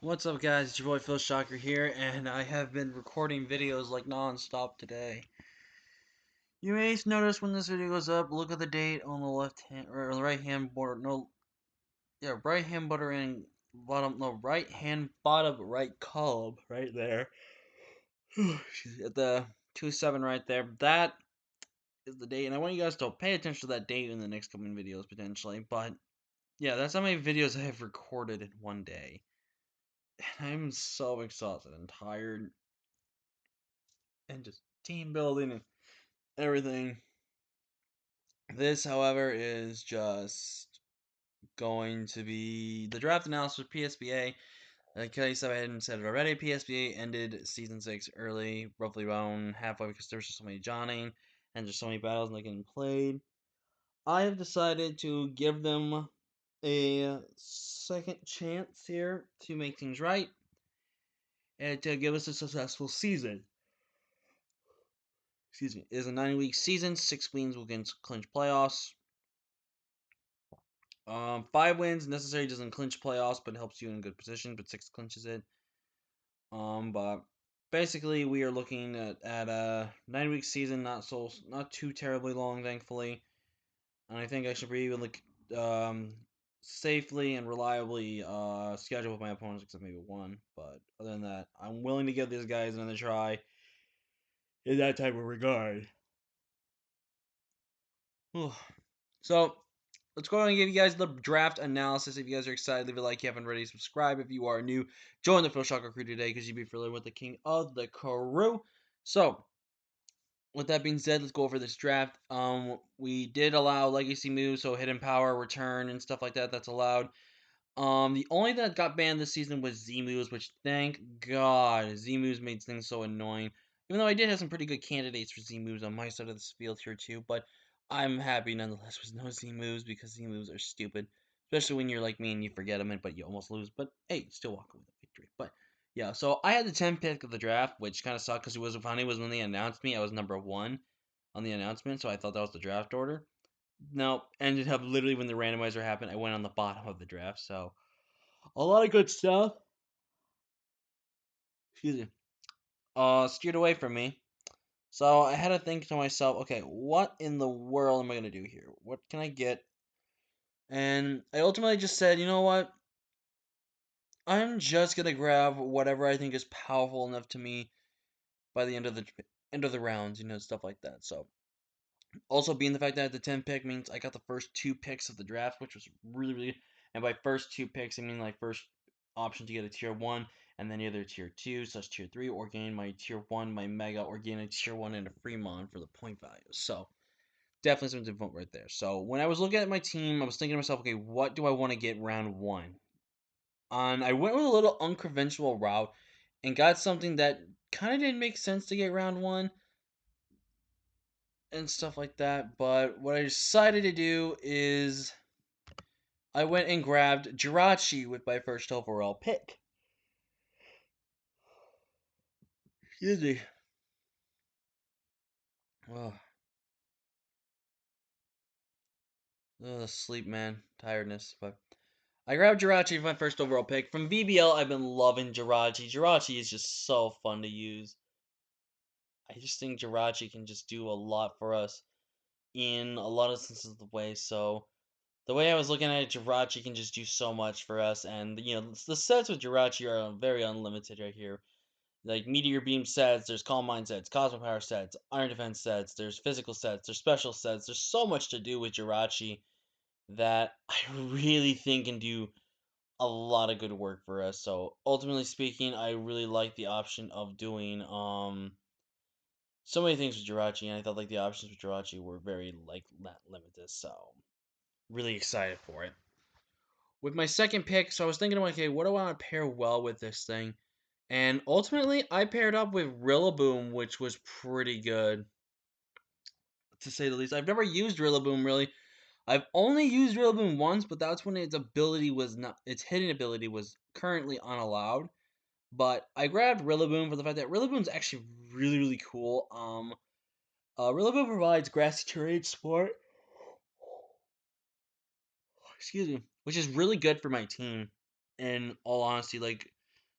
What's up, guys? It's your boy Phil Shocker here, and I have been recording videos like non-stop today. You may notice when this video goes up, look at the date on the left hand or the right hand border. No, yeah, right hand border and bottom. No, right hand bottom right column right there. At the 2-7 right there. That is the date, and I want you guys to pay attention to that date in the next coming videos potentially. But yeah, that's how many videos I have recorded in one day. And I'm so exhausted and tired and just team building and everything. This, however, is just going to be the draft analysis for PSBA. Like I said, I hadn't said it already. PSBA ended season 6 early, roughly around halfway, because there was just so many joining and just so many battles not getting played. I have decided to give them a second chance here to make things right and to give us a successful season. Excuse me. It is a 9-week season. 6 wins will clinch playoffs. 5 wins necessary doesn't clinch playoffs, but helps you in a good position. But 6 clinches it. But basically, we are looking at a 9-week season, not too terribly long, thankfully. And I think I should be able to safely and reliably schedule with my opponents, except maybe one. But other than that, I'm willing to give these guys another try in that type of regard. So let's go ahead and give you guys the draft analysis. If you guys are excited, leave a like. If you haven't already, subscribe. If you are new, join the Phil Shocker crew today because you'll be familiar with the king of the crew. So, with that being said, let's go over this draft. We did allow legacy moves, so hidden power, return, and stuff like that. That's allowed. The only that got banned this season was Z moves, which thank God Z moves made things so annoying. Even though I did have some pretty good candidates for Z moves on my side of this field here too, but I'm happy nonetheless with no Z moves because Z moves are stupid, especially when you're like me and you forget them, but you almost lose. But hey, still walk away with a victory. But yeah, so I had the 10th pick of the draft, which kind of sucked because it was funny was when they announced me, I was number 1 on the announcement, so I thought that was the draft order. No, ended up literally when the randomizer happened, I went on the bottom of the draft, so a lot of good stuff. Excuse me. Steered away from me. So I had to think to myself, okay, what in the world am I gonna do here? What can I get? And I ultimately just said, you know what? I'm just gonna grab whatever I think is powerful enough to me by the end of the rounds, stuff like that. So also being the fact that I had the 10 pick means I got the first 2 picks of the draft, which was really, really. And by first 2 picks, I mean like first option to get a tier 1, and then either tier 2 / tier 3, or gain my tier 1, my mega, or gain a tier 1 and a Fremon for the point value. So definitely something to vote right there. So when I was looking at my team, I was thinking to myself, okay, what do I want to get round 1? And I went with a little unconventional route and got something that kind of didn't make sense to get round 1 and stuff like that. But what I decided to do is I went and grabbed Jirachi with my first overall pick. Excuse me. Sleep, man. Tiredness. But I grabbed Jirachi for my first overall pick. From BBL, I've been loving Jirachi. Jirachi is just so fun to use. I just think Jirachi can just do a lot for us in a lot of senses of the way. So the way I was looking at it, Jirachi can just do so much for us. And, the sets with Jirachi are very unlimited right here. Like Meteor Beam sets, there's Calm Mind sets, Cosmic Power sets, Iron Defense sets, there's physical sets, there's special sets. There's so much to do with Jirachi that I really think can do a lot of good work for us. So ultimately speaking, I really like the option of doing so many things with Jirachi, and I thought like the options with Jirachi were very like not limited. So really excited for it. With my second pick, so I was thinking, okay, what do I want to pair well with this thing? And ultimately, I paired up with Rillaboom, which was pretty good, to say the least. I've never used Rillaboom, really. I've only used Rillaboom once, but that's when its hidden ability was currently unallowed. But I grabbed Rillaboom for the fact that Rillaboom's actually really, really cool. Rillaboom provides grassy terrain support. Excuse me, which is really good for my team. In all honesty, like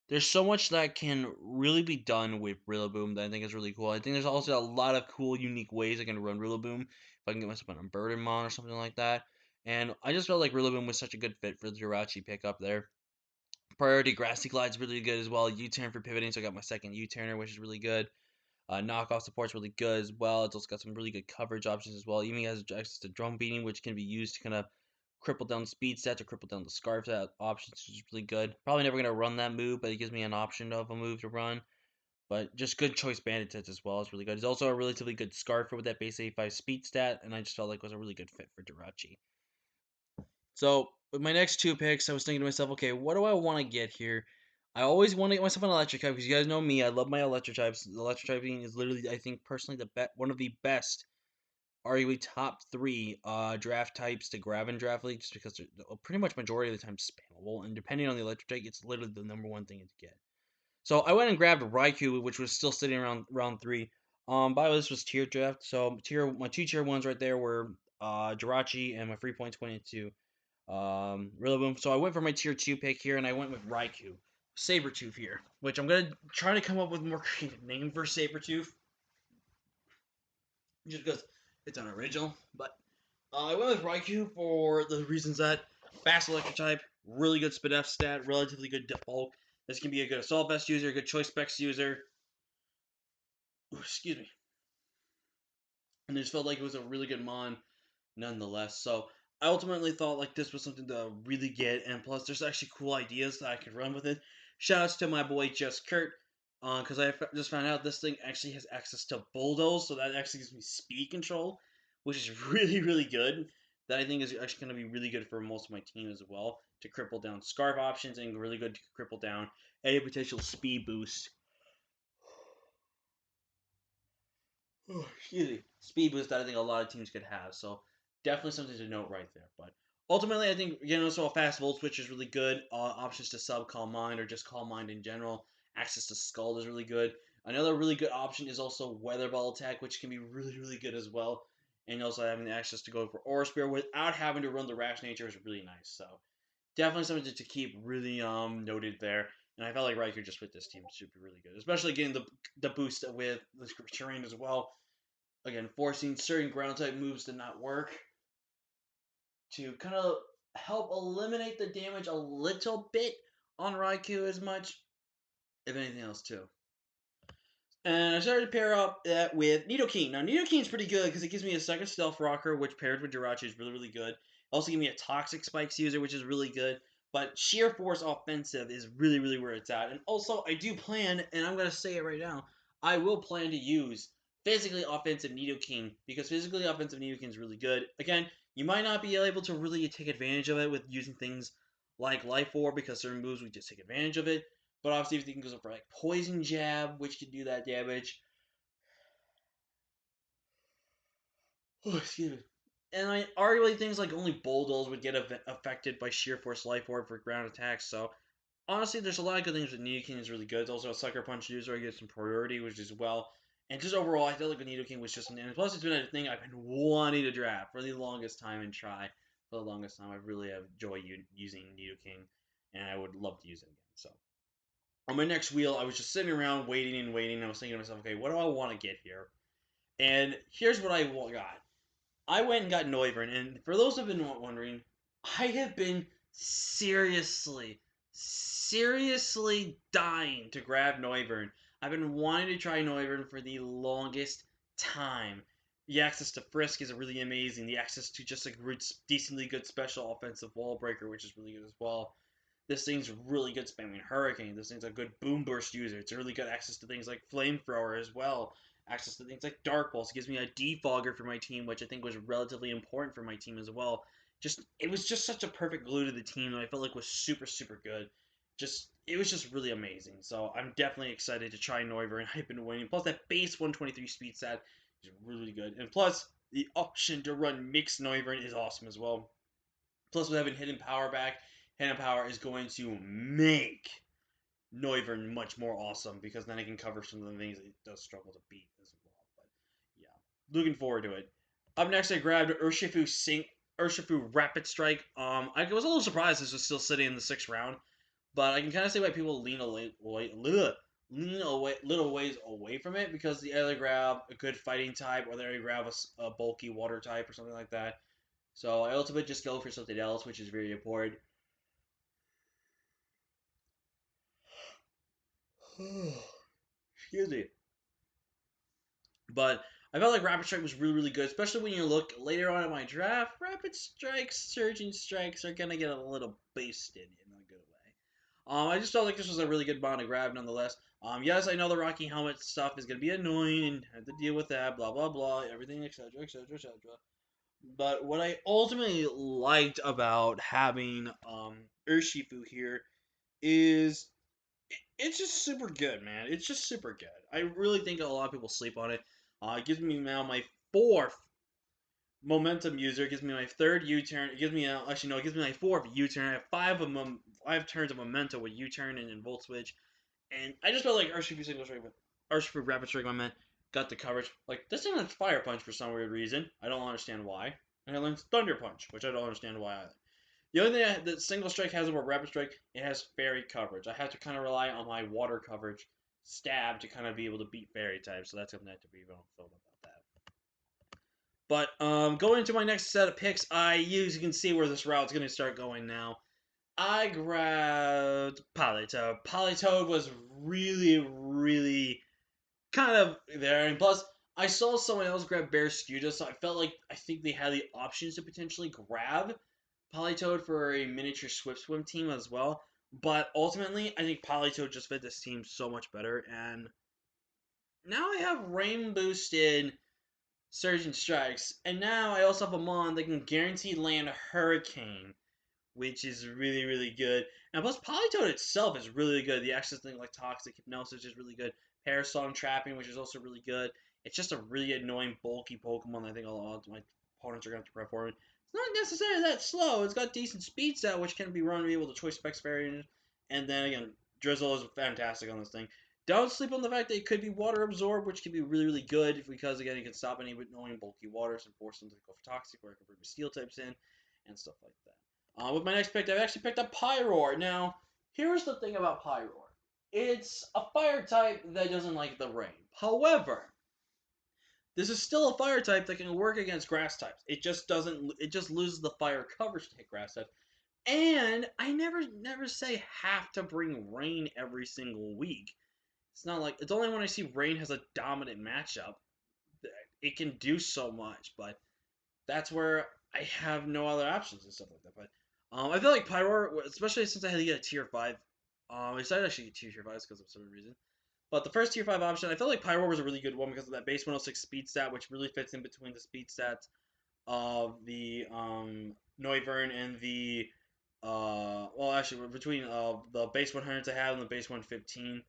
there's so much that can really be done with Rillaboom that I think is really cool. I think there's also a lot of cool, unique ways I can run Rillaboom if I can get myself an Unburden Mon or something like that. And I just felt like Rillaboom was such a good fit for the Jirachi pickup there. Priority Grassy Glide's really good as well. U-turn for pivoting, so I got my second U-turner, which is really good. Knockoff support's really good as well. It's also got some really good coverage options as well. Even has access to drum beating, which can be used to kind of cripple down speed stats or cripple down the scarf set options, which is really good. Probably never gonna run that move, but it gives me an option of a move to run. But just good choice bandit sets as well. It's really good. It's also a relatively good scarfer with that base 85 speed stat, and I just felt like it was a really good fit for Jirachi. So with my next two picks, I was thinking to myself, okay, what do I want to get here? I always want to get myself an electric type because you guys know me. I love my electric types. The electric typing is literally, I think, personally, one of the best, arguably top three draft types to grab in draft league, just because they're pretty much majority of the time spammable, and depending on the electric type, it's literally the number one thing to get. So I went and grabbed Raikou, which was still sitting around round three. By the way, this was tier draft, so my two tier ones right there were Jirachi and my 3.22 Rillaboom. So I went for my tier 2 pick here, and I went with Raikou. Sabertooth here, which I'm going to try to come up with a more creative name for Sabertooth. Just because it's unoriginal. But I went with Raikou for the reasons that fast electric type, really good speed F stat, relatively good bulk. This can be a good Assault Vest user, a good Choice Specs user. Ooh, excuse me. And I just felt like it was a really good Mon nonetheless. So I ultimately thought like this was something to really get, and plus there's actually cool ideas that I could run with it. Shoutouts to my boy Just Kurt, because just found out this thing actually has access to bulldoze, so that actually gives me speed control, which is really good. That I think is actually going to be really good for most of my team as well to cripple down scarf options and really good to cripple down any potential speed boost. Excuse me, speed boost that I think a lot of teams could have. So definitely something to note right there. But ultimately, I think so a fast volt switch is really good. Options to sub Calm Mind or just Calm Mind in general. Access to Scald is really good. Another really good option is also Weather Ball attack, which can be really good as well. And also having the access to go for Aura Spear without having to run the Rash Nature is really nice. So definitely something to keep really noted there. And I felt like Riker just with this team should be really good, especially getting the boost with the terrain as well. Again, forcing certain ground type moves to not work to kind of help eliminate the damage a little bit on Raikou as much, if anything else too. And I started to pair up that with Nidoqueen. Now, Nidokeen's pretty good because it gives me a second Stealth Rocker, which paired with Jirachi is really good. It also gives me a Toxic Spikes user, which is really good. But Sheer Force Offensive is really where it's at. And also, I do plan, and I'm going to say it right now, I will plan to use Physically Offensive Nidoqueen because Physically Offensive Nidoqueen is really good. Again, you might not be able to really take advantage of it with using things like Life Orb because certain moves we just take advantage of it. But obviously, if you can go for like Poison Jab, which can do that damage. Oh, excuse me. And arguably things like only Bulldoze would get affected by Sheer Force Life Orb for ground attacks. So honestly, there's a lot of good things with Nidoking is really good. It's also a Sucker Punch user. I get some priority, which is well. And just overall, I feel like the Nidoking was just and plus it's been a thing I've been wanting to draft for the longest time and try for the longest time. I really have enjoyed using Nidoking, and I would love to use it again. So on my next wheel, I was just sitting around waiting and waiting. And I was thinking to myself, okay, what do I want to get here? And here's what I got. I went and got Noivern, and for those who've been wondering, I have been seriously dying to grab Noivern. I've been wanting to try Noivern for the longest time. The access to Frisk is really amazing. The access to just a decently good special offensive wall breaker, which is really good as well. This thing's really good spamming Hurricane. This thing's a good Boom Burst user. It's really good access to things like Flamethrower as well. Access to things like Dark Pulse. It gives me a defogger for my team, which I think was relatively important for my team as well. It was just such a perfect glue to the team that I felt like was super good. It was just really amazing. So I'm definitely excited to try Noivern, and I've been waiting. Plus that base 123 speed stat is really good. And plus, the option to run Mixed Noivern is awesome as well. Plus, with having Hidden Power back, Hidden Power is going to make Noivern much more awesome because then it can cover some of the things it does struggle to beat as well. But yeah, looking forward to it. Up next, I grabbed Urshifu Rapid Strike. I was a little surprised this was still sitting in the 6th round, But I can kind of see why people lean little ways away from it because they either grab a good fighting type or they grab a bulky water type or something like that. So I ultimately just go for something else, which is very important. Excuse me. But I felt like Rapid Strike was really, really good, especially when you look later on in my draft. Rapid Strikes, Surging Strikes are gonna get a little boosted in a good way. I just felt like this was a really good bond to grab, nonetheless. Yes, I know the Rocky Helmet stuff is gonna be annoying and have to deal with that, blah blah blah, everything, etc., etc., etc. But what I ultimately liked about having Urshifu here is it's just super good, man. It's just super good. I really think a lot of people sleep on it. It gives me now my fourth momentum user. It gives me my third U-turn. It gives me actually no, it gives me my fourth U-turn. I have five turns of momentum with U-turn and Volt Switch, and I just felt like Urshifu single strike, Urshifu Rapid Strike, my man, got the coverage. Like this thing has Fire Punch for some weird reason. I don't understand why. And it learns Thunder Punch, which I don't understand why either. The only thing that Single Strike has over Rapid Strike, it has Fairy coverage. I have to kind of rely on my Water coverage, Stab, to kind of be able to beat Fairy types. So that's something I have to be filled about that. But going into my next set of picks, you can see where this route's going to start going now. I grabbed Polito. Polito was really, really kind of there. And plus, I saw someone else grab Bear Scuda, so I think they had the options to potentially grab Politoed for a miniature Swift Swim team as well. But ultimately, I think Politoed just fit this team so much better. And now I have Rain Boosted Surge and Strikes. And now I also have a Mon that can guarantee land Hurricane, which is really, really good. And plus, Politoed itself is really good. The access thing like Toxic Hypnosis is really good. Parasong Trapping, which is also really good. It's just a really annoying, bulky Pokemon that I think a lot of my opponents are going to have to prep for. It's not necessarily that slow. It's got decent speed set, which can be run to be able to choice specs variant. And then again, Drizzle is fantastic on this thing. Don't sleep on the fact that it could be water absorb, which can be really, really good because again, it can stop any annoying bulky waters and force them to go for toxic, or it can bring steel types in and stuff like that. With my next pick, I've actually picked up Pyro. Now, here's the thing about Pyro. It's a fire type that doesn't like the rain. However, this is still a fire type that can work against grass types. It just doesn't. It just loses the fire coverage to hit grass types. And I never say have to bring rain every single week. It's not like it's only when I see rain has a dominant matchup that it can do so much. But that's where I have no other options and stuff like that. But I feel like Pyro, especially since I had to get a tier 5, I decided I should get 2 tier 5s because of some reason. But the first tier 5 option, I felt like Pyro was a really good one because of that base 106 speed stat, which really fits in between the speed stats of the Noivern and the, well, actually, between the base 100 I have and the base 115,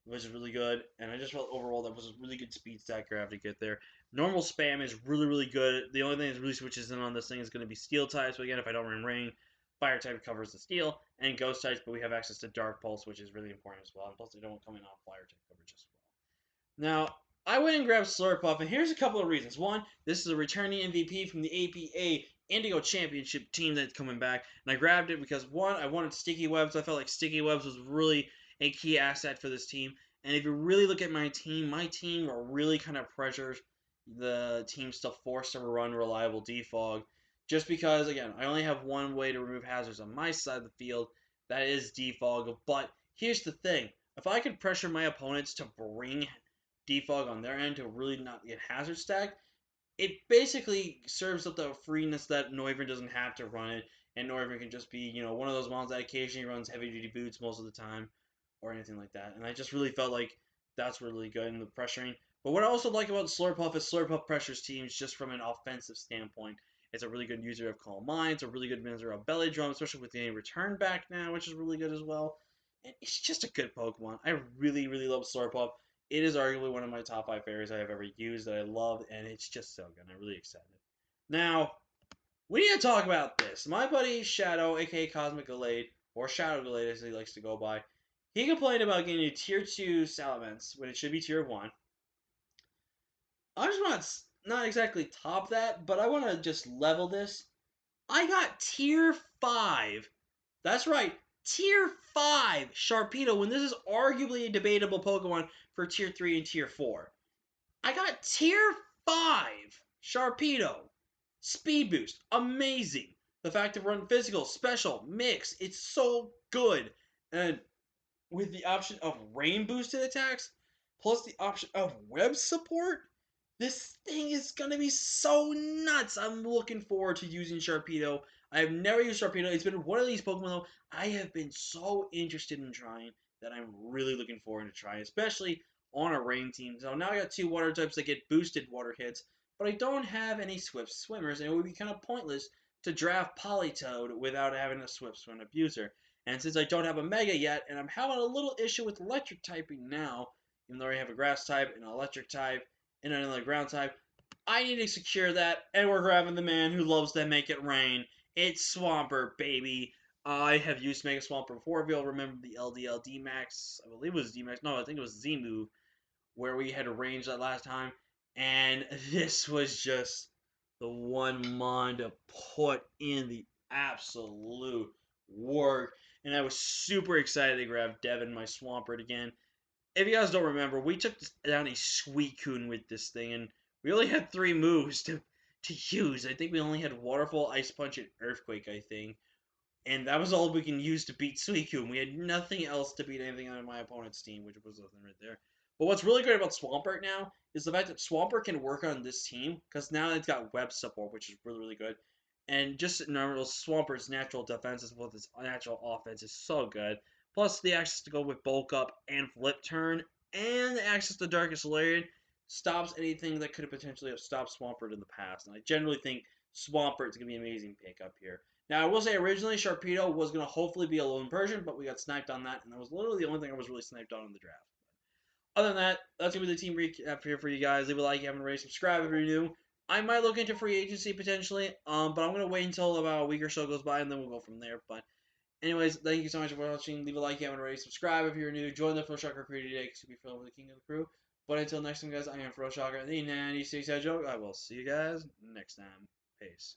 which is really good. And I just felt overall that was a really good speed stack grab to get there. Normal spam is really, really good. The only thing that really switches in on this thing is going to be steel types. But again, if I don't run rain, fire type covers the steel, and ghost types, but we have access to dark pulse, which is really important as well. And plus, they don't come in on fire type coverage as well. Now, I went and grabbed Slurpuff, and here's a couple of reasons. One, this is a returning MVP from the APA Indigo Championship team that's coming back, and I grabbed it because one, I wanted Sticky Webs. I felt like Sticky Webs was really a key asset for this team. And if you really look at my team really kind of pressures the teams to force them to run reliable defog. Just because, again, I only have one way to remove hazards on my side of the field. That is defog. But here's the thing. If I can pressure my opponents to bring defog on their end to really not get hazard stacked, it basically serves up the freeness that Noivern doesn't have to run it. And Noivern can just be, one of those mons that occasionally runs heavy duty boots most of the time or anything like that. And I just really felt like that's really good in the pressuring. But what I also like about Slurpuff is Slurpuff pressures teams just from an offensive standpoint. It's a really good user of Calm Mind. It's a really good user of Belly Drum, especially with the return back now, which is really good as well. And it's just a good Pokemon. I really, really love Slurpuff. It is arguably one of my top 5 fairies I have ever used that I love, and it's just so good. I'm really excited. Now, we need to talk about this. My buddy Shadow, aka Cosmic Gallade, or Shadow Gallade as he likes to go by, he complained about getting a tier 2 Salamence when it should be tier 1. I just want to not exactly top that, but I want to just level this. I got tier 5. That's right, Tier 5 Sharpedo when this is arguably a debatable Pokemon for Tier 3 and Tier 4. I got Tier 5 Sharpedo. Speed boost, amazing. The fact to run physical, special, mix, it's so good. And with the option of rain boosted attacks, plus the option of web support, this thing is gonna be so nuts. I'm looking forward to using Sharpedo. I have never used Sharpedo. It's been one of these Pokemon though I have been so interested in trying that I'm really looking forward to trying, especially on a rain team. So now I got two water types that get boosted water hits, but I don't have any Swift Swimmers, and it would be kind of pointless to draft Politoed without having a Swift Swim Abuser. And since I don't have a Mega yet, and I'm having a little issue with electric typing now, even though I have a grass type, an electric type, and another ground type, I need to secure that, and we're grabbing the man who loves to make it rain. It's Swampert, baby. I have used Mega Swampert before. If you'll remember the LDL D-Max, I believe it was D-Max. No, I think it was Z-Move, where we had arranged that last time. And this was just the one mon to put in the absolute work. And I was super excited to grab Devin, my Swampert, again. If you guys don't remember, we took down a Suicune with this thing, and we only had 3 moves to use. I think we only had Waterfall, Ice Punch, and Earthquake, I think. And that was all we can use to beat Suicune. We had nothing else to beat anything on my opponent's team, which was nothing right there. But what's really great about Swampert now is the fact that Swampert can work on this team, because now it's got web support, which is really, really good. And just normal Swampert's natural defense as well as its natural offense is so good. Plus the access to go with Bulk Up and Flip Turn, and the access to Darkest Lariat stops anything that could have potentially have stopped Swampert in the past. And I generally think Swampert is going to be an amazing pickup here. Now, I will say originally Sharpedo was going to hopefully be a lone Persian, but we got sniped on that, and that was literally the only thing I was really sniped on in the draft. Other than that, that's going to be the team recap here for you guys. Leave a like if you haven't already, subscribe if you're new. I might look into free agency potentially, but I'm going to wait until about a week or so goes by, and then we'll go from there. But anyways, thank you so much for watching. Leave a like if you haven't already, subscribe if you're new. Join the Full Shocker crew today because you'll be filled with the king of the crew. But until next time, guys, I am Full Shocker, the 96 Joke. I will see you guys next time. Peace.